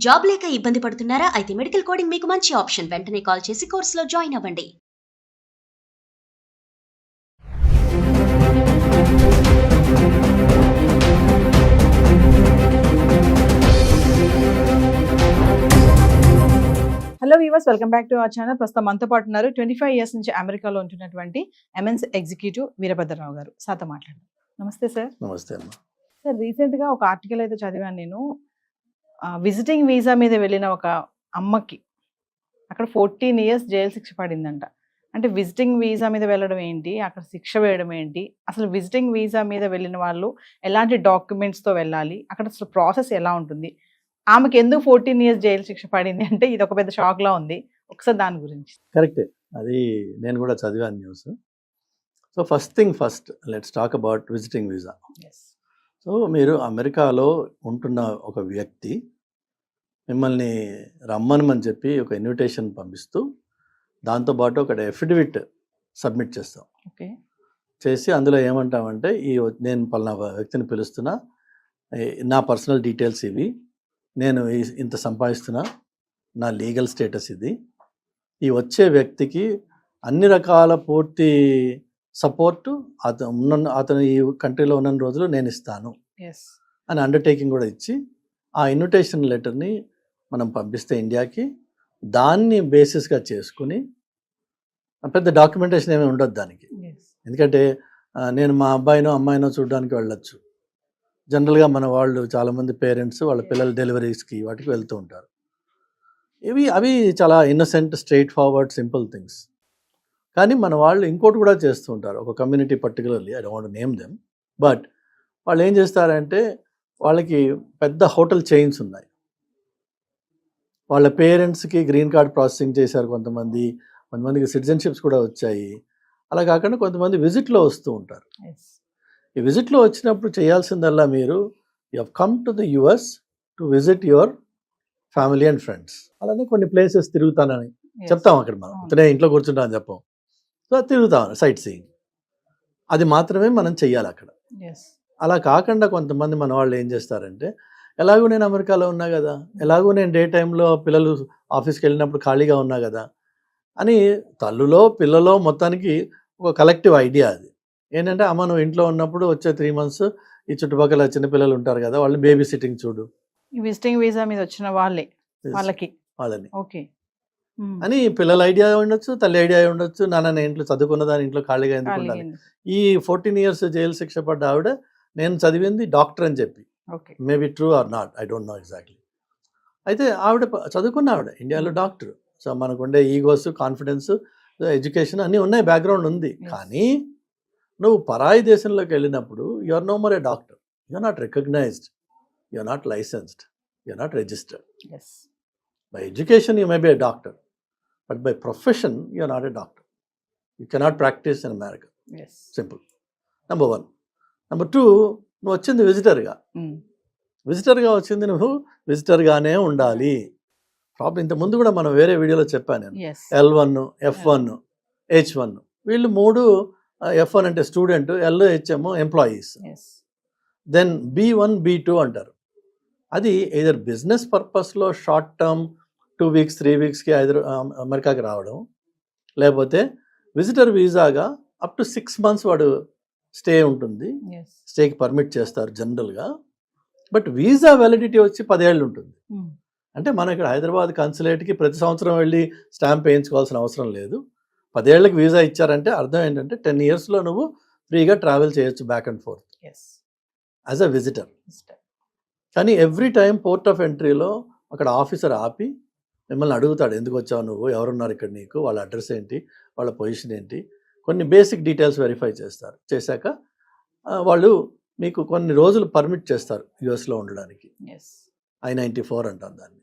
Job లేక ఇబ్బంది పడుతున్నారా? అయితే మెడికల్ కోడింగ్ మీకు మంచి ఆప్షన్. వెంటనే కాల్ చేసి కోర్సులో జాయిన్ అవ్వండి. Hello weavers, welcome back to our channel. ప్రస్తుతం మనతో పాటు ఉన్నారు 25 ఇయర్స్ నుంచి అమెరికాలో ఉంటున్నటువంటి ఎంఎన్స్ ఎగ్జిక్యూటివ్ వీరభద్రరావు గారు. సార్తో మాట్లాడండి. నమస్తే సార్. నమస్తే అమ్మ. సార్, రీసెంట్గా ఒక ఆర్టికల్ అయితే చదివాను నేను. విజిటింగ్ వీసా మీద వెళ్ళిన ఒక అమ్మకి అక్కడ 14 ఇయర్స్ జైలు శిక్ష పడిందంట. అంటే విజిటింగ్ వీసా మీద వెళ్ళడం ఏంటి, అక్కడ శిక్ష వేయడం ఏంటి, అసలు విజిటింగ్ వీసా మీద వెళ్ళిన వాళ్ళు ఎలాంటి డాక్యుమెంట్స్తో వెళ్ళాలి, అక్కడ అసలు ప్రాసెస్ ఎలా ఉంటుంది, ఆమెకి ఎందుకు 14 ఇయర్స్ జైలు శిక్ష పడింది అంటే ఇది ఒక పెద్ద షాక్లా ఉంది. ఒకసారి దాని గురించి. కరెక్టే, అది నేను కూడా చదివాను news. So first thing first, let's talk about visiting visa. So మీరు అమెరికాలో ఉంటున్న ఒక వ్యక్తి మిమ్మల్ని రమ్మనమని చెప్పి ఒక ఇన్విటేషన్ పంపిస్తూ దాంతోపాటు ఒక ఎఫిడవిట్ సబ్మిట్ చేస్తాం. ఓకే. చేసి అందులో ఏమంటామంటే, నేను పలానా వ్యక్తిని పిలుస్తున్నా, నా పర్సనల్ డీటెయిల్స్ ఇవి, నేను ఇంత సంపాదిస్తున్నా, నా లీగల్ స్టేటస్ ఇది, ఈ వచ్చే వ్యక్తికి అన్ని రకాల పూర్తి సపోర్టు అతను ఈ కంట్రీలో ఉన్న రోజులు నేను ఇస్తాను అని అండర్టేకింగ్ కూడా ఇచ్చి ఆ ఇన్విటేషన్ లెటర్ని మనం పంపిస్తే ఇండియాకి, దాన్ని బేసిస్గా చేసుకుని, పెద్ద డాక్యుమెంటేషన్ ఏమీ ఉండదు దానికి. ఎందుకంటే నేను మా అబ్బాయినో అమ్మాయినో చూడడానికి వెళ్ళొచ్చు. జనరల్గా మన వాళ్ళు చాలామంది పేరెంట్స్ వాళ్ళ పిల్లల డెలివరీస్కి వాటికి వెళ్తూ ఉంటారు. అవి చాలా innocent, straight forward, simple things. కానీ మన వాళ్ళు ఇంకోటి కూడా చేస్తూ ఉంటారు. ఒక community particularly, I don't want to name them, but వాళ్ళు ఏం చేస్తారంటే, వాళ్ళకి పెద్ద హోటల్ చైన్స్ ఉన్నాయి. వాళ్ళ పేరెంట్స్కి గ్రీన్ కార్డ్ ప్రాసెసింగ్ చేశారు కొంతమందికి సిటిజన్షిప్స్ కూడా వచ్చాయి. అలా కాకుండా కొంతమంది విజిట్లో వస్తూ ఉంటారు. ఈ విజిట్లో వచ్చినప్పుడు చేయాల్సిందల్లా మీరు you have come to the US to visit your family and friends. అలానే కొన్ని ప్లేసెస్ తిరుగుతానని చెప్తాం. అక్కడ మనం ఇతనే ఇంట్లో కూర్చుంటాం అని చెప్పాం. సో తిరుగుతాం, సైట్ సీయింగ్, అది మాత్రమే మనం చెయ్యాలి అక్కడ. అలా కాకుండా కొంతమంది మన వాళ్ళు ఏం చేస్తారంటే, ఎలాగో నేను అమెరికాలో ఉన్నా కదా, ఎలాగో నేను డే టైంలో పిల్లలు ఆఫీస్కి వెళ్ళినప్పుడు ఖాళీగా ఉన్నా కదా అని తల్లులో పిల్లలో మొత్తానికి ఒక కలెక్టివ్ ఐడియా అది. ఏంటంటే, అమ్మ నువ్వు ఇంట్లో ఉన్నప్పుడు వచ్చే 3 months ఈ చుట్టుపక్కల చిన్నపిల్లలు ఉంటారు కదా, వాళ్ళని బేబీ సిట్టింగ్ చూడు, విజిటింగ్ వీసా మీద వచ్చిన వాళ్ళని ఓకే అని పిల్లల ఐడియా ఉండొచ్చు, తల్లి ఐడియా ఉండొచ్చు. నాన్న నేను ఇంట్లో చదువుకున్న దాని ఇంట్లో ఖాళీగా ఎందుకు ఉండాలి. ఈ 14 years జైలు శిక్ష పడ్డ ఆవిడ నేను చదివింది డాక్టర్ అని చెప్పి, maybe true or not, I don't know exactly. అయితే ఆవిడ చదువుకున్న ఆవిడ ఇండియాలో డాక్టర్. సో మనకుండే ఈగోస్, కాన్ఫిడెన్స్, ఎడ్యుకేషన్ అన్నీ ఉన్నాయి, బ్యాక్గ్రౌండ్ ఉంది. కానీ నువ్వు పరాయి దేశంలోకి వెళ్ళినప్పుడు you are no more a doctor, you are not recognised, you are not licensed, you are not registered. By education you may be a doctor, but by profession you are not a doctor. You cannot practise in America. Simple. Number 1. Number 2, నువ్వు వచ్చింది విజిటర్గా వచ్చింది, నువ్వు విజిటర్గానే ఉండాలి. Problem ఇంతకుముందు కూడా మనం వేరే వీడియోలో చెప్పాను నేను. L1, F1, H1 వీళ్ళు 3. F1 అంటే student, LHM employees, then B1, B2 అంటారు. అది ఎయిదర్ బిజినెస్ పర్పస్లో షార్ట్ టర్మ్ 2 weeks 3 weeksకి అమెరికాకి రావడం, లేకపోతే విజిటర్ వీసాగా అప్ టు 6 months వాడు స్టే ఉంటుంది. స్టేకి పర్మిట్ చేస్తారు జనరల్గా. బట్ వీసా వ్యాలిడిటీ వచ్చి 10 ఏళ్ళు ఉంటుంది. అంటే మనం ఇక్కడ హైదరాబాద్ కన్సులేట్కి ప్రతి సంవత్సరం వెళ్ళి స్టాంప్ వేయించుకోవాల్సిన అవసరం లేదు. 10 ఏళ్ళకి వీసా ఇచ్చారంటే అర్థం ఏంటంటే 10 yearsలో నువ్వు ఫ్రీగా ట్రావెల్ చేయొచ్చు back and fourth as a visitor. కానీ ఎవ్రీ టైం పోర్ట్ ఆఫ్ ఎంట్రీలో అక్కడ ఆఫీసర్ ఆపి మిమ్మల్ని అడుగుతాడు, ఎందుకు వచ్చావు నువ్వు, ఎవరున్నారు ఇక్కడ నీకు, వాళ్ళ అడ్రస్ ఏంటి, వాళ్ళ పొజిషన్ ఏంటి, కొన్ని బేసిక్ డీటెయిల్స్ వెరిఫై చేస్తారు. చేశాక వాళ్ళు మీకు కొన్ని రోజులు పర్మిట్ చేస్తారు యుఎస్లో ఉండడానికి. I-94 అంటాం దాన్ని.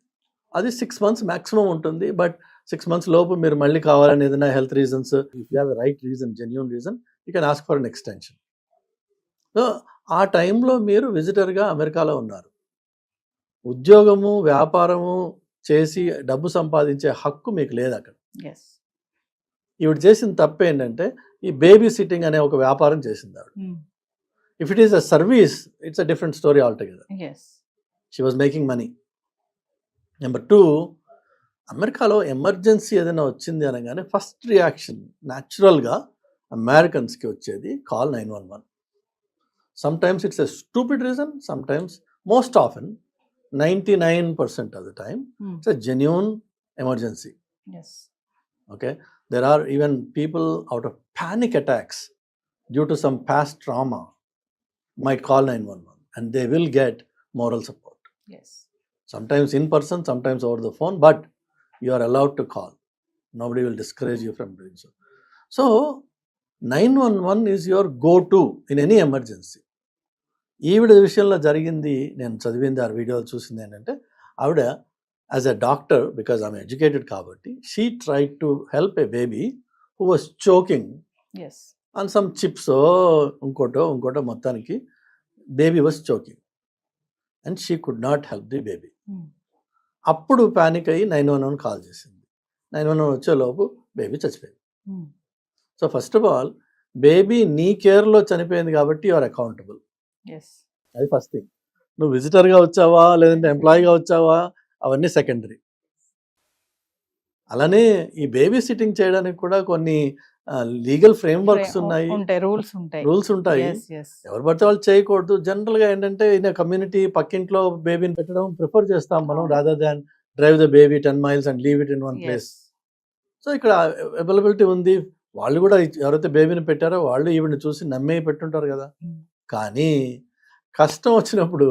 అది 6 months మ్యాక్సిమం ఉంటుంది. బట్ 6 months లోపు మీరు మళ్ళీ కావాలని ఏదైనా health reasons, if you have a right reason, genuine reason, you can ask for an extension. So ఆ టైంలో మీరు విజిటర్గా అమెరికాలో ఉన్నారు. ఉద్యోగము, వ్యాపారము చేసి డబ్బు సంపాదించే హక్కు మీకు లేదు అక్కడ. ఈవిడ చేసిన తప్పు ఏంటంటే, ఈ బేబీ సిట్టింగ్ అనే ఒక వ్యాపారం చేసింది ఆవిడ. If it is a service, it's a different story all together. She was making money. Number 2, అమెరికాలో ఎమర్జెన్సీ ఏదైనా వచ్చింది అనగానే ఫస్ట్ రియాక్షన్ న్యాచురల్గా అమెరికన్స్కి వచ్చేది call 911. Sometimes it's a stupid reason, sometimes most often 99% of the time it's a genuine emergency. Yes. Okay, there are even people out of panic attacks due to some past trauma might call 911 and they will get moral support. Yes. Sometimes in person, sometimes over the phone, but you are allowed to call. Nobody will discourage you from doing so. So 911 is your go-to in any emergency. ఈవిడ విషయంలో జరిగింది, నేను చదివింది ఆ వీడియోలు చూసింది ఏంటంటే, ఆవిడ యాజ్ ఎ డాక్టర్, బికాజ్ ఆమె ఎడ్యుకేటెడ్ కాబట్టి, she try to help a baby who was choking Yes. On some chips ఇంకోటో మొత్తానికి baby was choking and she could not help the baby. అప్పుడు ప్యానిక్ అయ్యి 911 కాల్ చేసింది. 911 వచ్చేలోపు బేబీ చచ్చిపోయింది. So first of all baby నీ కేర్లో చనిపోయింది కాబట్టి యు ఆర్ అకౌంటబుల్. Yes. అది ఫస్ట్ థింగ్. నువ్వు విజిటర్గా వచ్చావా లేదంటే ఎంప్లాయీగా వచ్చావా అవన్నీ సెకండరీ. అలానే ఈ బేబీ సిట్టింగ్ చేయడానికి కూడా కొన్ని లీగల్ ఫ్రేమ్వర్క్స్ ఉన్నాయి, రూల్స్ ఉంటాయి. ఎవరు పడితే వాళ్ళు చేయకూడదు. జనరల్గా ఏంటంటే ఇన్ కమ్యూనిటీ పక్కింట్లో బేబీని పెట్టడం ప్రిఫర్ చేస్తాం మనం, rather than drive the baby 10 miles and leave it in one place. So ఇక్కడ అవైలబిలిటీ ఉంది. వాళ్ళు కూడా ఎవరైతే బేబీని పెట్టారో వాళ్ళు ఈవిని చూసి నమ్మే పెట్టుంటారు కదా. కానీ కష్టం వచ్చినప్పుడు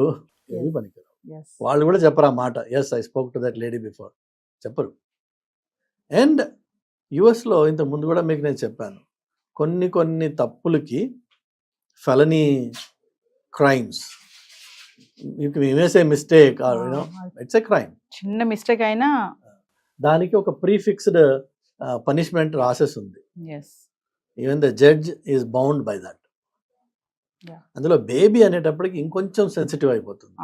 ఏది పనికిరావు. వాళ్ళు కూడా చెప్పరు ఆ మాట, yes I spoke to that lady before, చెప్పరు. అండ్ యుఎస్లో ఇంత ముందు కూడా మీకు నేను చెప్పాను, కొన్ని తప్పులకి felony crimes, you may say mistake or you know it's a crime, చిన్న మిస్టేక్ అయినా దానికి ఒక ప్రీఫిక్స్డ్ పనిష్మెంట్ రాసేసి ఉంది. Even the judge is bound by that. అందులో బేబీ అనేటప్పటికి ఇంకొంచెం సెన్సిటివ్ అయిపోతుంది.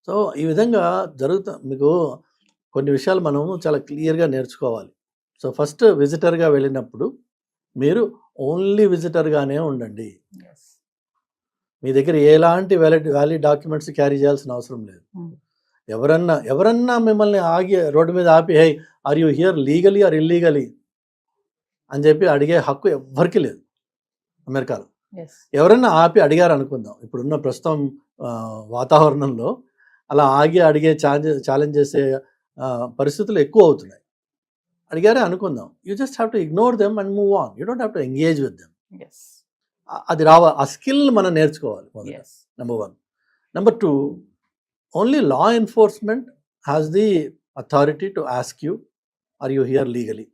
సో ఈ విధంగా మీకు కొన్ని విషయాలు మనము చాలా క్లియర్గా నేర్చుకోవాలి. సో ఫస్ట్ విజిటర్గా వెళ్ళినప్పుడు మీరు ఓన్లీ విజిటర్గానే ఉండండి. మీ దగ్గర ఎలాంటి వ్యాలిడ్ డాక్యుమెంట్స్ క్యారీ చేయాల్సిన అవసరం లేదు. ఎవరన్నా మిమ్మల్ని ఆగి రోడ్డు మీద ఆపి, hey are you here legally or illegally అని చెప్పి అడిగే హక్కు ఎవ్వరికీ లేదు అమెరికాలో. ఎవరన్నా ఆపి అడిగారు అనుకుందాం, ఇప్పుడున్న ప్రస్తుతం వాతావరణంలో అలా ఆగి అడిగే ఛాలెంజ్ చేసే పరిస్థితులు ఎక్కువ అవుతున్నాయి. అడిగారే అనుకుందాం, you just have to ignore them and move on. You don't have to engage with them. అది ఆ స్కిల్ మనం నేర్చుకోవాలి. Number 1. Number 2, only law enforcement has the authority to ask you are you here legally.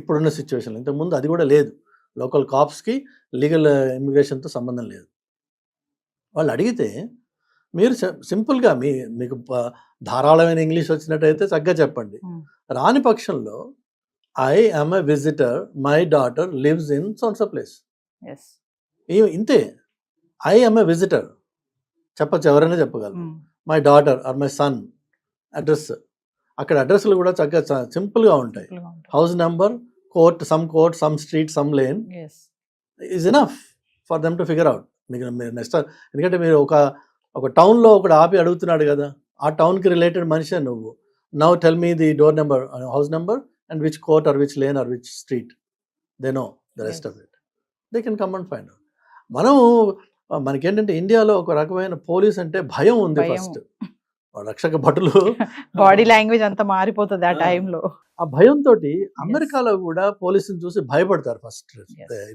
ఇప్పుడున్న సిచ్యువేషన్లో, ఇంతకుముందు అది కూడా లేదు. లోకల్ కాప్స్కి లీగల్ ఇమిగ్రేషన్తో సంబంధం లేదు. వాళ్ళు అడిగితే మీరు సింపుల్గా మీకు ధారాళమైన ఇంగ్లీష్ వచ్చినట్టయితే చక్కగా చెప్పండి. రాని పక్షంలో I am a visitor, my daughter lives in సోన్సో place, ఇంతే. ఐ యామ్ ఎ విజిటర్ చెప్పచ్చు, ఎవరైనా చెప్పగలరు. My daughter or my son address, అక్కడ అడ్రస్లు కూడా చక్కగా సింపుల్గా ఉంటాయి. House number, court, some street, some lane is enough for them to figure out. మీరు నెక్స్ట్, ఎందుకంటే మీరు ఒక టౌన్లో ఒకటి ఆపి అడుగుతున్నాడు కదా, ఆ టౌన్కి రిలేటెడ్ మనిషే నువ్వు. Now tell me the door number, house number and which court or which lane or which street. They know the rest of it. They can come and find out. మనకేంటంటే ఇండియాలో ఒక రకమైన పోలీస్ అంటే భయం ఉంది. First రక్షక భటులు body language అంతా మారిపోతుంది ఆ టైంలో. ఆ భయంతో అమెరికాలో కూడా పోలీసుని చూసి భయపడతారు. ఫస్ట్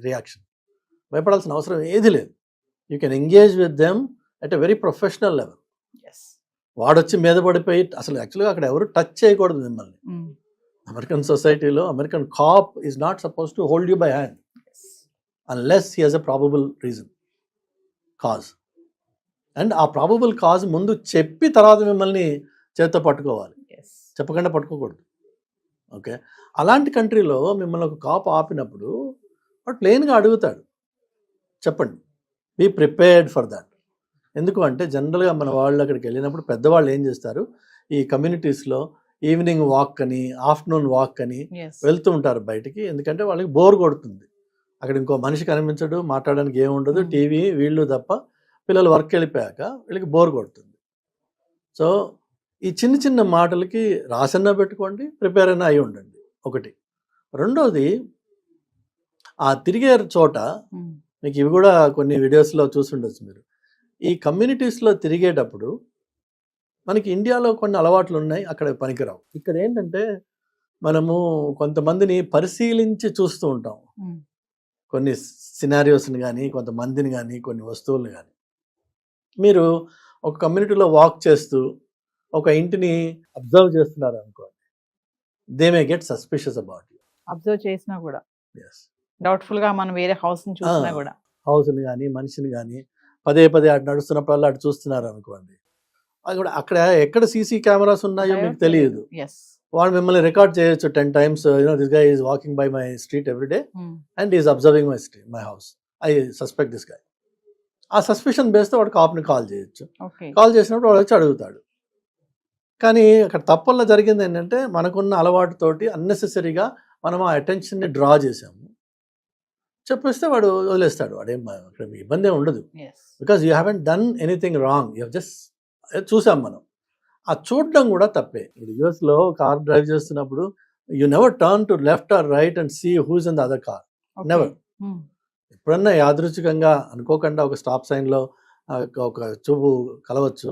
రియాక్షన్, భయపడాల్సిన అవసరం ఏది లేదు. You can engage with them at a very professional level. వాడొచ్చి మీద పడిపోయి, అసలు యాక్చువల్గా అక్కడ ఎవరు టచ్ చేయకూడదు మిమ్మల్ని. అమెరికన్ సొసైటీలో American cop is not suppose to hold you by hand unless he has a probable reason, cause. And ఆ ప్రాబబుల్ కాజ్ ముందు చెప్పి తర్వాత మిమ్మల్ని చేత్తో పట్టుకోవాలి, చెప్పకుండా పట్టుకోకూడదు. ఓకే, అలాంటి కంట్రీలో మిమ్మల్ని ఒక కాప్ ఆపినప్పుడు వాడు ప్లెయిన్గా అడుగుతాడు, చెప్పండి, బీ ప్రిపేర్డ్ ఫర్ దాట్. ఎందుకు అంటే జనరల్గా మన వాళ్ళు అక్కడికి వెళ్ళినప్పుడు పెద్దవాళ్ళు ఏం చేస్తారు, ఈ కమ్యూనిటీస్లో ఈవినింగ్ వాక్ అని, ఆఫ్టర్నూన్ వాక్ అని వెళ్తూ ఉంటారు బయటికి. ఎందుకంటే వాళ్ళకి బోర్ కొడుతుంది, అక్కడ ఇంకో మనిషి కనిపించడు, మాట్లాడడానికి ఏముండదు, టీవీ వీళ్ళు తప్ప. పిల్లలు వర్క్ వెళ్ళిపోయాక వీళ్ళకి బోర్ కొడుతుంది. సో ఈ చిన్న చిన్న మాటలకి రాసన్నా పెట్టుకోండి, ప్రిపేర్ అయినా అయి ఉండండి ఒకటి. రెండోది ఆ తిరిగే చోట మీకు ఇవి కూడా కొన్ని వీడియోస్లో చూసుండొచ్చు మీరు. ఈ కమ్యూనిటీస్లో తిరిగేటప్పుడు మనకి ఇండియాలో కొన్ని అలవాట్లు ఉన్నాయి, అక్కడ పనికిరావు. ఇక్కడ ఏంటంటే మనము కొంతమందిని పరిశీలించి చూస్తూ ఉంటాం, కొన్ని సినారియోస్ని కానీ, కొంతమందిని కానీ, కొన్ని వస్తువులను కానీ. మీరు ఒక కమ్యూనిటీలో వాక్ చేస్తూ ఒక ఇంటిని అబ్జర్వ్ చేస్తున్నారు అనుకోండి, they may get suspicious about you. Observe చేసినా కూడా ఎస్, డౌట్ఫుల్ గా మనం వేరే హౌస్ ని చూసినా కూడా హౌస్ని కానీ మనిషిని కానీ పదే పదే అటు నడుస్తున్నప్పుడల్లా అటు చూస్తున్నారు అనుకోండి, అది కూడా అక్కడ ఎక్కడ సీసీ కెమెరాస్ ఉన్నాయో మీకు తెలియదు. ఎస్ వాళ్ళు మిమ్మల్ని రికార్డ్ చేయొచ్చు 10 times. This guy is walking by my street every day and is observing my house. I suspect this guy. ఆ సస్పిషన్ బేస్తో వాడు కాప్ని కాల్ చేయొచ్చు. కాల్ చేసినప్పుడు వాడు వచ్చి అడుగుతాడు. కానీ అక్కడ తప్పల్లో జరిగింది ఏంటంటే మనకున్న అలవాటుతోటి అన్నెసెసరీగా మనం ఆ అటెన్షన్ని డ్రా చేసాము. చెప్పేస్తే వాడు వదిలేస్తాడు, వాడేం అక్కడ ఇబ్బంది ఏమి ఉండదు. Because you haven't done anything wrong, you just చూసాం మనం. ఆ చూడడం కూడా తప్పే. ఇప్పుడు యూఎస్లో కార్ డ్రైవ్ చేస్తున్నప్పుడు you never turn to left or right and see who's in the other car, never. ఎప్పుడన్నా యాదృచ్ఛికంగా అనుకోకుండా ఒక స్టాప్ సైన్లో ఒక చూపు కలవచ్చు,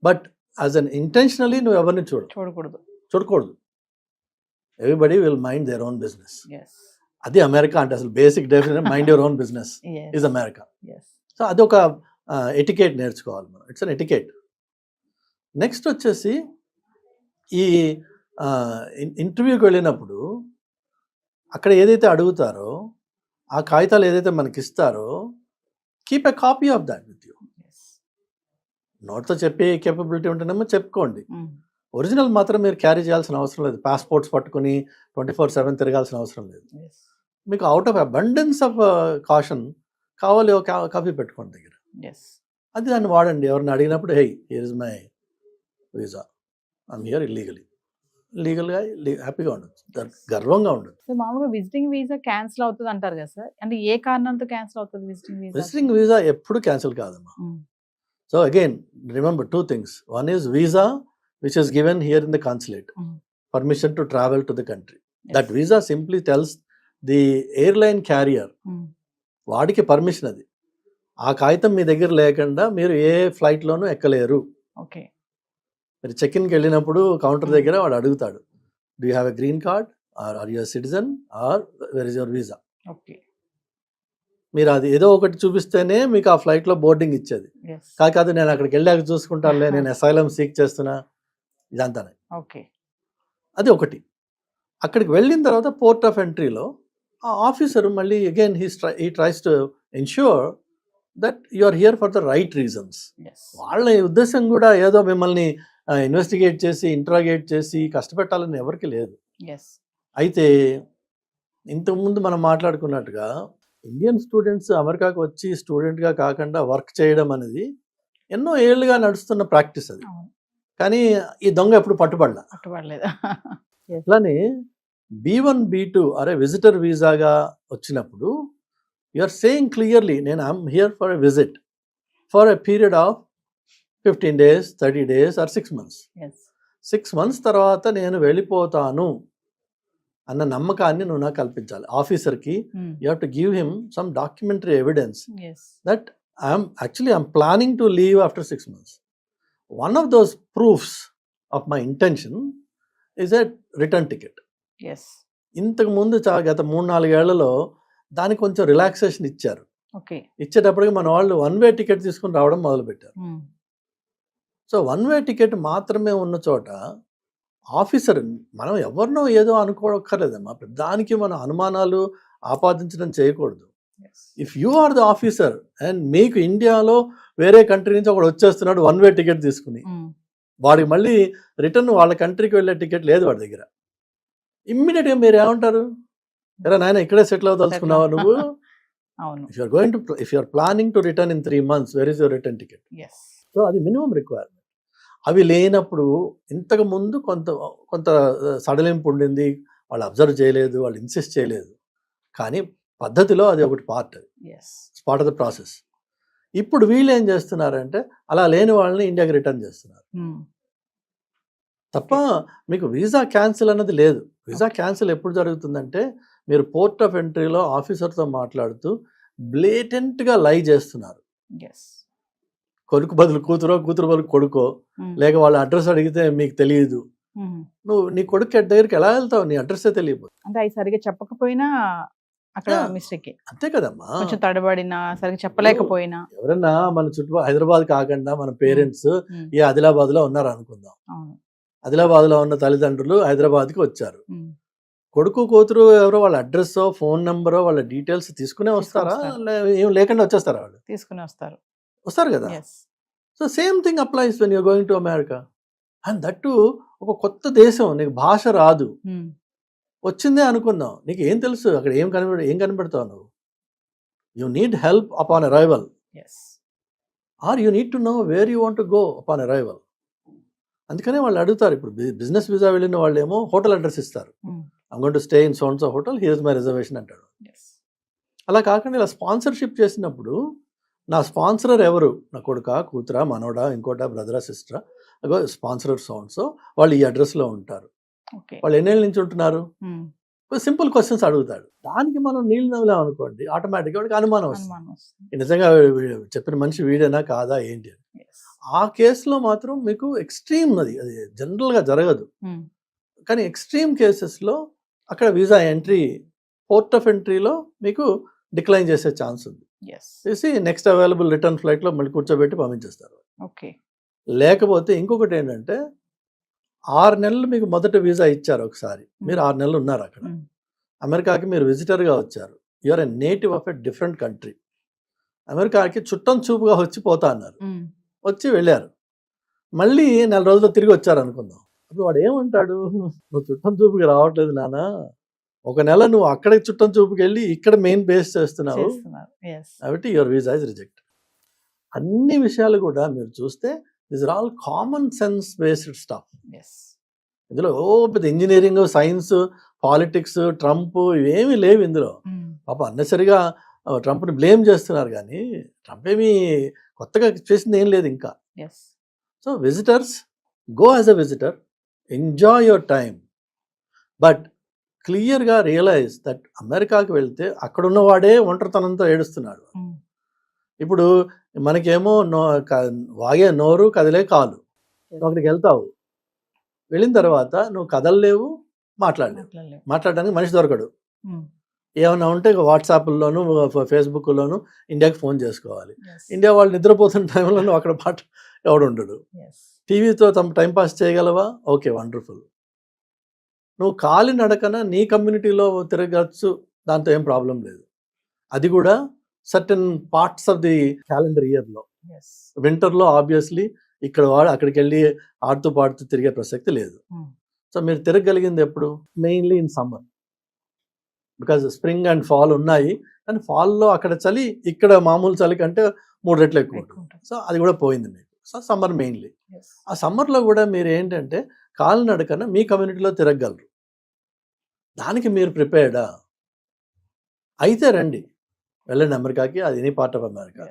బట్ యాజ్ అన్ ఇంటెన్షనలీ నువ్వు ఎవరిని చూడకూడదు. Everybody will mind their own business. అది అమెరికా అంటే అసలు basic definition mind your own business is America. So అది ఒక ఎటికేట్ నేర్చుకోవాలి మనం. It's an etiquette. నెక్స్ట్ వచ్చేసి ఈ ఇంటర్వ్యూకి వెళ్ళినప్పుడు అక్కడ ఏదైతే అడుగుతారో ఆ కాగితాలు ఏదైతే మనకి ఇస్తారో keep a copy of that with you. నోట్తో చెప్పే కేపబిలిటీ ఉంటేనేమో చెప్పుకోండి, ఒరిజినల్ మాత్రం మీరు క్యారీ చేయాల్సిన అవసరం లేదు. పాస్పోర్ట్స్ పట్టుకుని 24/7 తిరగాల్సిన అవసరం లేదు. మీకు out of abundance of caution కావాలి, ఒక కాపీ పెట్టుకోండి దగ్గర. అది దాన్ని వాడండి. ఎవరిని అడిగినప్పుడు hey here is my visa, I'm here illegally, లీగల్గా హ్యాపీగా ఉండొచ్చు, గర్వంగా ఉండొచ్చు. సో మామూలుగా విజిటింగ్ వీసా క్యాన్సిల్ అవుతుంది అంటారు కదా సార్, అంటే ఏ కారణంతో క్యాన్సిల్ అవుతుంది విజిటింగ్ వీసా? ఎప్పుడు క్యాన్సిల్ కాదమ్మా. So again remember 2 things. One is visa which is given here in the consulate, permission to travel to the country. That visa simply tells the airline carrier వాడికి permission. అది ఆ కాగితం మీ దగ్గర లేకుండా మీరు ఏ ఫ్లైట్లోనూ ఎక్కలేరు. Okay, మీరు చెక్-ఇన్కి వెళ్ళినప్పుడు కౌంటర్ దగ్గర వాడు అడుగుతాడు, do you have a green card or you citizen or where is your visa. Okay, మీరు అది ఏదో ఒకటి చూపిస్తేనే మీకు ఆ ఫ్లైట్లో బోర్డింగ్ ఇచ్చేది. కాదు నేను అక్కడికి వెళ్ళాక చూసుకుంటానులే, నేను అసైలం సీక్ చేస్తున్నా, ఇదంతానే. ఓకే, అది ఒకటి. అక్కడికి వెళ్ళిన తర్వాత పోర్ట్ ఆఫ్ ఎంట్రీలో ఆ ఆఫీసర్ మళ్ళీ again he tries to ensure that you are here for the right reasons. వాళ్ళ ఉద్దేశం కూడా ఏదో మిమ్మల్ని ఇన్వెస్టిగేట్ చేసి ఇంట్రాగేట్ చేసి కష్టపెట్టాలని ఎవరికి లేదు. అయితే ఇంతకుముందు మనం మాట్లాడుకున్నట్టుగా ఇండియన్ స్టూడెంట్స్ అమెరికాకు వచ్చి స్టూడెంట్గా కాకుండా వర్క్ చేయడం అనేది ఎన్నో ఏళ్ళుగా నడుస్తున్న ప్రాక్టీస్ అది. కానీ ఈ దొంగ ఎప్పుడు పట్టుబడలేదు. అట్లానే B1 B2 అరే విజిటర్ వీసాగా వచ్చినప్పుడు యు ఆర్ సేయింగ్ క్లియర్లీ నేను I'm here for a visit for a period of 15 days, 30 days or 6 months. 6 months తర్వాత నేను వెళ్ళిపోతాను అన్న నమ్మకాన్ని నువ్వు నాకు కల్పించాలి. ఆఫీసర్కి you have to give him some documentary evidence that I'm planning to leave after 6 months. One of those proofs of my intention is a return ticket. ఇంతకు ముందు గత 3-4 ఏళ్లలో దానికి కొంచెం రిలాక్సేషన్ ఇచ్చారు. ఇచ్చేటప్పటికి మన వాళ్ళు 1-way టికెట్ తీసుకుని రావడం మొదలుపెట్టారు. సో 1-way టికెట్ మాత్రమే ఉన్న చోట ఆఫీసర్ మనం ఎవరినో ఏదో అనుకోక్కర్లేదమ్మా, దానికి మన అనుమానాలు ఆపాదించడం చేయకూడదు. If you are the officer and మీకు ఇండియాలో వేరే కంట్రీ నుంచి ఒకడు వచ్చేస్తున్నాడు 1-way టికెట్ తీసుకుని, వాడికి మళ్ళీ రిటర్న్ వాళ్ళ కంట్రీకి వెళ్ళే టికెట్ లేదు వాడి దగ్గర, ఇమ్మీడియట్గా మీరు ఏమంటారు, ఎరా నాయన ఇక్కడే సెటిల్ అవ్వదలుచుకున్నావా నువ్వు? If you're planning to return in 3 months, where is your return ticket? So అది మినిమం రిక్వైర్మెంట్. అవి లేనప్పుడు ఇంతకు ముందు కొంత సడలింపు ఉండింది, వాళ్ళు అబ్జర్వ్ చేయలేదు, వాళ్ళు ఇన్సిస్ట్ చేయలేదు. కానీ పద్ధతిలో అది ఒకటి పార్ట్ ఆఫ్ ద ప్రాసెస్. ఇప్పుడు వీళ్ళు ఏం చేస్తున్నారంటే అలా లేని వాళ్ళని ఇండియాకి రిటర్న్ చేస్తున్నారు. తప్ప మీకు వీసా క్యాన్సిల్ అన్నది లేదు. వీసా క్యాన్సిల్ ఎప్పుడు జరుగుతుందంటే మీరు పోర్ట్ ఆఫ్ ఎంట్రీలో ఆఫీసర్తో మాట్లాడుతూ బ్లేటెంట్గా లై చేస్తున్నారు. ఎస్. కొడుకు బదులు కూతురో, కూతురు బదులు కొడుకో, లేక వాళ్ళ అడ్రస్ అడిగితే మీకు తెలియదు. నువ్వు నీ కొడుకు దగ్గరికి ఎలా వెళ్తావు? నీ అడ్రస్సే తెలియదు. అంటే అవి సరిగా చెప్పకపోయినా అక్కడ మిస్టేక్. అంతే కదమ్మా. కొంచెం తడబడినా సరిగా చెప్పలేకపోయినా. ఎవరన్నా మన చుట్టూ హైదరాబాద్ కాకుండా మన పేరెంట్స్ ఈ ఆదిలాబాద్ లో ఉన్నారు అనుకుందాం. ఆదిలాబాద్ లో ఉన్న తల్లిదండ్రులు హైదరాబాద్కి వచ్చారు. కొడుకు కూతురు ఎవరో వాళ్ళ అడ్రస్, ఫోన్ నెంబరో, వాళ్ళ డీటెయిల్స్ తీసుకునే వస్తారా? ఏం లేకుండా వచ్చేస్తారా? వాళ్ళు తీసుకుని వస్తారు కదా. So same thing applies when you're going to America. And that ఒక కొత్త దేశం, నీకు భాష రాదు, వచ్చిందే అనుకుందాం, నీకు ఏం తెలుసు అక్కడ ఏం కనబడతావు నువ్వు? You need help upon arrival, or you need to know where you want to go upon arrival. అందుకనే వాళ్ళు అడుగుతారు. ఇప్పుడు బిజినెస్ వీసా వెళ్ళిన వాళ్ళు ఏమో హోటల్ అడ్రస్ ఇస్తారు. I'm going to stay in so and so hotel, here is my reservation అంటాడు. అలా కాకుండా ఇలా స్పాన్సర్షిప్ చేసినప్పుడు నా స్పాన్సరర్ ఎవరు? నా కొడుకా, కూతురా, మనోడా, ఇంకోటా, బ్రదరా, సిస్టరా, అగో స్పాన్సరర్ సో అండ్ సో, వాళ్ళు ఈ అడ్రస్లో ఉంటారు. వాళ్ళు ఎన్నేళ్ళ నుంచి ఉంటున్నారు? సింపుల్ క్వశ్చన్స్ అడుగుతాడు. దానికి మనం నీళ్ళు నవ్వులాం అనుకోండి, ఆటోమేటిక్గా వాడికి అనుమానం వస్తుంది, నిజంగా చెప్పిన మనిషి వీడేనా కాదా ఏంటి అని. ఆ కేసులో మాత్రం మీకు ఎక్స్ట్రీమ్, అది జనరల్గా జరగదు, కానీ ఎక్స్ట్రీమ్ కేసెస్లో అక్కడ వీసా ఎంట్రీ, పోర్ట్ ఆఫ్ ఎంట్రీలో మీకు డిక్లైన్ చేసే ఛాన్స్ ఉంది. చేసి నెక్స్ట్ అవైలబుల్ రిటర్న్ ఫ్లైట్లో మళ్ళీ కూర్చోబెట్టి పంపించేస్తారు. లేకపోతే ఇంకొకటి ఏంటంటే 6 నెలలు మీకు మొదట వీసా ఇచ్చారు ఒకసారి, మీరు 6 నెలలు ఉన్నారు అక్కడ, అమెరికాకి మీరు విజిటర్గా వచ్చారు, you are a native of a different country. అమెరికాకి చుట్టం చూపుగా వచ్చి పోతా అన్నారు, వచ్చి వెళ్ళారు, మళ్ళీ 4 రోజుల్లో తిరిగి వచ్చారు అనుకుందాం. అప్పుడు వాడు ఏమంటాడు? నువ్వు చుట్టం చూపుకి రావట్లేదు నాన్న, 1 నెల నువ్వు అక్కడ చుట్టం చూపుకి వెళ్ళి ఇక్కడ మెయిన్ బేస్ చేస్తున్నావు, కాబట్టి యువర్ వీసా ఇస్ రిజెక్ట్. అన్ని విషయాలు కూడా మీరు చూస్తే these are all common sense based stuff. ఇందులో పెద్ద ఇంజనీరింగ్, సైన్స్, పాలిటిక్స్, ట్రంప్ ఇవేమీ లేవు ఇందులో. పాప అన్నెసరిగా ట్రంప్ని బ్లేమ్ చేస్తున్నారు, కానీ ట్రంప్ ఏమీ కొత్తగా చేసింది ఏం లేదు ఇంకా. So visitors, go as a visitor, enjoy your time, but క్లియర్గా రియలైజ్ దట్ అమెరికాకి వెళ్తే అక్కడున్నవాడే ఒంటరితనంతో ఏడుస్తున్నాడు. ఇప్పుడు మనకేమో వాగే నోరు, కదిలే కాలు. నువ్వు అక్కడికి వెళ్తావు, వెళ్ళిన తర్వాత నువ్వు కదలలేవు, మాట్లాడడానికి మనిషి దొరకడు. ఏమన్నా ఉంటే వాట్సాప్లోను, ఫేస్బుక్లోను ఇండియాకి ఫోన్ చేసుకోవాలి. ఇండియా వాళ్ళు నిద్రపోతున్న టైంలో నువ్వు అక్కడ ఎవడు ఉండడు. టీవీతో టైంపాస్ చేయగలవా? Okay, wonderful. నువ్వు కాలి నడకన నీ కమ్యూనిటీలో తిరగచ్చు, దాంతో ఏం ప్రాబ్లం లేదు. అది కూడా certain parts of the calendar ఇయర్లో. వింటర్లో ఆబ్వియస్లీ ఇక్కడ వాడు అక్కడికి వెళ్ళి ఆడుతూ పాడుతూ తిరిగే ప్రసక్తి లేదు. సో మీరు తిరగలిగింది ఎప్పుడు? Mainly in summer, because spring and fall ఉన్నాయి, కానీ ఫాల్లో అక్కడ చలి ఇక్కడ మామూలు చలి కంటే 3 రెట్లు ఎక్కువ ఉంటుంది. సో అది కూడా పోయింది మీకు. So summer mainly. ఆ సమ్మర్లో కూడా మీరు ఏంటంటే కాలినడకన మీ కమ్యూనిటీలో తిరగలరు. దానికి మీరు ప్రిపేర్డా అయితే రండి, వెళ్ళండి అమెరికాకి, అది ఎనీ పార్ట్ ఆఫ్ అమెరికా.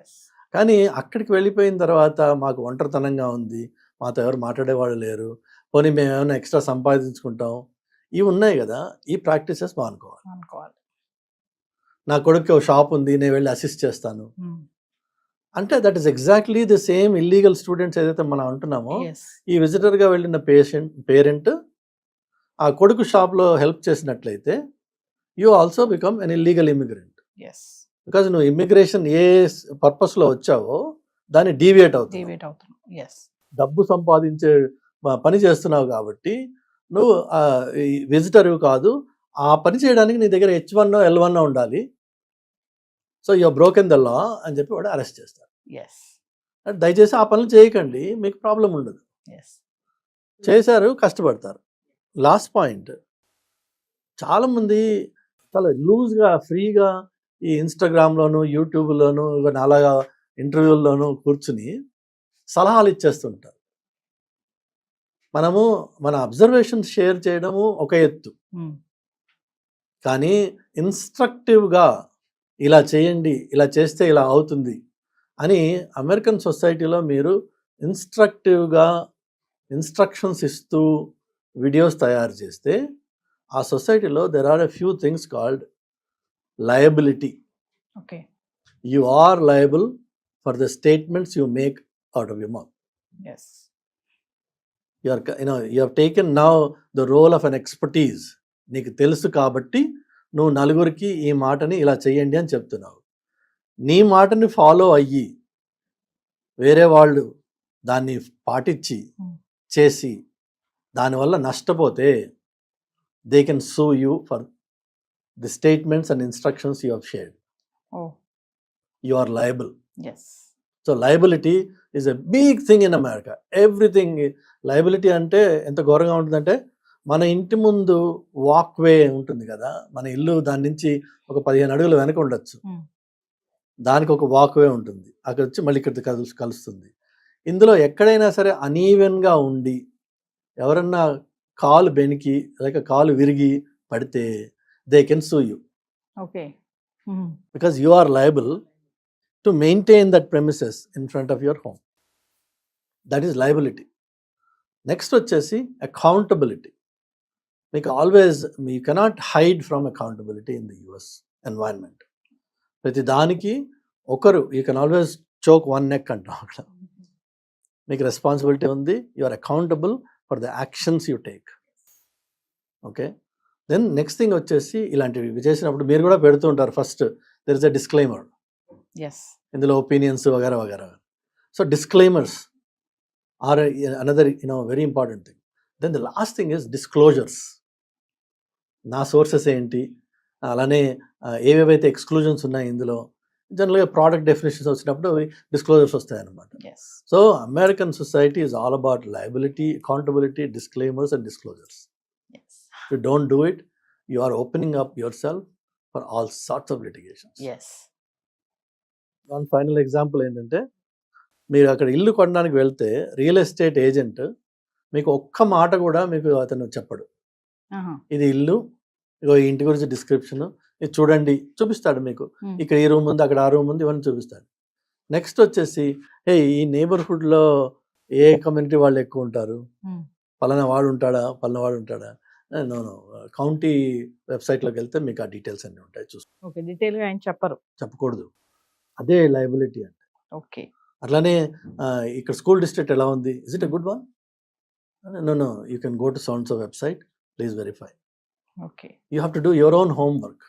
కానీ అక్కడికి వెళ్ళిపోయిన తర్వాత మాకు ఒంటరితనంగా ఉంది, మాతో ఎవరు మాట్లాడేవాళ్ళు లేరు, పోనీ మేము ఏమైనా ఎక్స్ట్రా సంపాదించుకుంటాం, ఇవి ఉన్నాయి కదా, ఈ ప్రాక్టీసెస్ మానుకోవాలి. నా కొడుకు షాప్ ఉంది, నేను వెళ్ళి అసిస్ట్ చేస్తాను అంటే that is exactly the same illegal students ఏదైతే మనం అంటున్నామో, ఈ విజిటర్గా వెళ్ళిన పేరెంట్ ఆ కొడుకు షాప్లో హెల్ప్ చేసినట్లయితే you also become an illegal immigrant. Because నువ్వు ఇమిగ్రేషన్ ఏ పర్పస్లో వచ్చావో దాన్ని డీవియేట్ అవుతుంది, డబ్బు సంపాదించే పని చేస్తున్నావు కాబట్టి నువ్వు విజిటర్ కాదు. ఆ పని చేయడానికి నీ దగ్గర H1 L1 ఉండాలి. So you are broken the law అని చెప్పి వాడు అరెస్ట్ చేస్తారు. దయచేసి ఆ పనులు చేయకండి, మీకు ప్రాబ్లం ఉండదు. చేశారు, కష్టపడతారు. లాస్ట్ పాయింట్, చాలామంది చాలా లూజ్గా ఫ్రీగా ఈ ఇన్స్టాగ్రామ్లోను, యూట్యూబ్లోను, ఇవన్నీ అలాగా ఇంటర్వ్యూల్లోనూ కూర్చుని సలహాలు ఇచ్చేస్తుంటారు. మనము మన అబ్జర్వేషన్స్ షేర్ చేయడము ఒక ఎత్తు, కానీ ఇన్స్ట్రక్టివ్గా ఇలా చేయండి, ఇలా చేస్తే ఇలా అవుతుంది అని అమెరికన్ సొసైటీలో మీరు ఇన్స్ట్రక్టివ్గా ఇన్స్ట్రక్షన్స్ ఇస్తూ వీడియోస్ తయారు చేస్తే ఆ సొసైటీలో there are a few things called liability. Okay. You are liable for the statements you make out of your mouth. Yes. You have taken now the role of an expertise. నీకు తెలుసు కాబట్టి నువ్వు నలుగురికి ఈ మాటని ఇలా చెయ్యండి అని చెప్తున్నావు. నీ మాటని ఫాలో అయ్యి వేరే వాళ్ళు దాన్ని పాటించి చేసి దానివల్ల నష్టపోతే they can sue you for the statements and instructions you have shared. Oh. You are liable. Yes. So liability is a big thing in America. Everything liability అంటే ఎంత ఘోరంగా ఉంటుందంటే మన ఇంటి ముందు వాక్వే ఉంటుంది కదా, మన ఇల్లు దాని నుంచి ఒక 15 అడుగులు వెనక ఉండొచ్చు, దానికి ఒక వాక్వే ఉంటుంది, అక్కడ వచ్చి మళ్ళీ ఇక్కడ కలుస్తుంది. ఇందులో ఎక్కడైనా సరే అనీవెన్గా ఉండి ఎవరన్నా కాలు బెనికి లేక కాలు విరిగి పడితే they can sue you. Okay. Because you are liable to maintain that premises in front of your home. That is liability. Next వచ్చేసి accountability. మీకు always, you cannot hide from accountability in the US environment. ప్రతి దానికి ఒకరు, you can always choke one neck అంటాం అక్కడ. మీకు responsibility ఉంది, you are accountable for the actions you take. Okay. Then next thing వచ్చేసి ఇలాంటివి చేసినప్పుడు మీరు కూడా పెడుతూ ఉంటారు, first there is a disclaimer. Yes. ఇందులో ఒపీనియన్స్ వగేరా వగేరా. So disclaimers are another very important thing. Then the last thing is disclosures. నా సోర్సెస్ ఏంటి, అలానే ఏవేవైతే ఎక్స్క్లూజన్స్ ఉన్నాయి ఇందులో. జనరల్గా ప్రోడక్ట్ డెఫినేషన్స్ వచ్చినప్పుడు అవి డిస్క్లోజర్స్ వస్తాయన్నమాట. Yes. So American society is all about liability, accountability, disclaimers and disclosures. Yes. If you don't do it, you are opening up yourself for all sorts of litigations. Yes. One final example ఏంటంటే, మీరు అక్కడ ఇల్లు కొనడానికి వెళ్తే real estate agent మీకు ఒక్క మాట కూడా మీకు అతను చెప్పడు. ఇది ఇల్లు, ఇగో ఈ ఇంటి గురించి డిస్క్రిప్షన్, ఇది చూడండి చూపిస్తాడు మీకు. ఇక్కడ ఈ రూమ్ ఉంది, అక్కడ ఆ రూమ్ ఉంది, ఇవన్నీ చూపిస్తాడు. నెక్స్ట్ వచ్చేసి ఈ నేబర్హుడ్లో ఏ కమ్యూనిటీ వాళ్ళు ఎక్కువ ఉంటారు, పలానా వాడు ఉంటాడా, పలానా వాడు ఉంటాడా. నో కౌంటీ వెబ్సైట్లోకి వెళ్తే మీకు ఆ డీటెయిల్స్ అన్నీ ఉంటాయి, ఓకే. డీటెయిల్గా ఆయన చెప్పరు, చెప్పకూడదు. అదే లయబిలిటీ అంటే. ఓకే. అట్లానే ఇక్కడ స్కూల్ డిస్ట్రిక్ట్ ఎలా ఉంది, is it a good one? No you can go to so website, please verify. Okay. You have to do your own homework.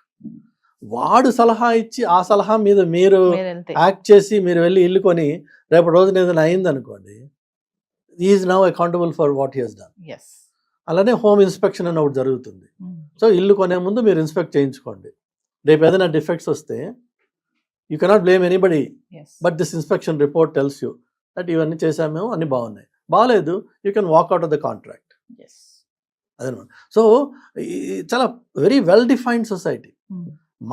వాడు సలహా ఇచ్చి ఆ సలహా మీద మీరు యాక్ట్ చేసి మీరు వెళ్ళి ఇల్లు కొని రేపటి రోజున ఏదైనా అయింది అనుకోండి, is now accountable for what he has done. అలానే హోమ్ ఇన్స్పెక్షన్ అని ఒకటి జరుగుతుంది. సో ఇల్లు కొనే ముందు మీరు ఇన్స్పెక్ట్ చేయించుకోండి. రేపు ఏదైనా డిఫెక్ట్స్ వస్తే you cannot blame anybody, but this inspection report tells you that ఇవన్నీ చేసామేమో, అన్ని బాగున్నాయి. బాగాలేదు, you can walk out of the contract. అదనమాట. సో చాలా వెరీ వెల్ డిఫైన్డ్ సొసైటీ.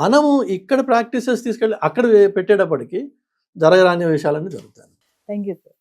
మనము ఇక్కడ ప్రాక్టీసెస్ తీసుకెళ్ళి అక్కడ పెట్టేటప్పటికి జరగరాని విషయాలన్నీ జరుగుతాయి. Thank you sir.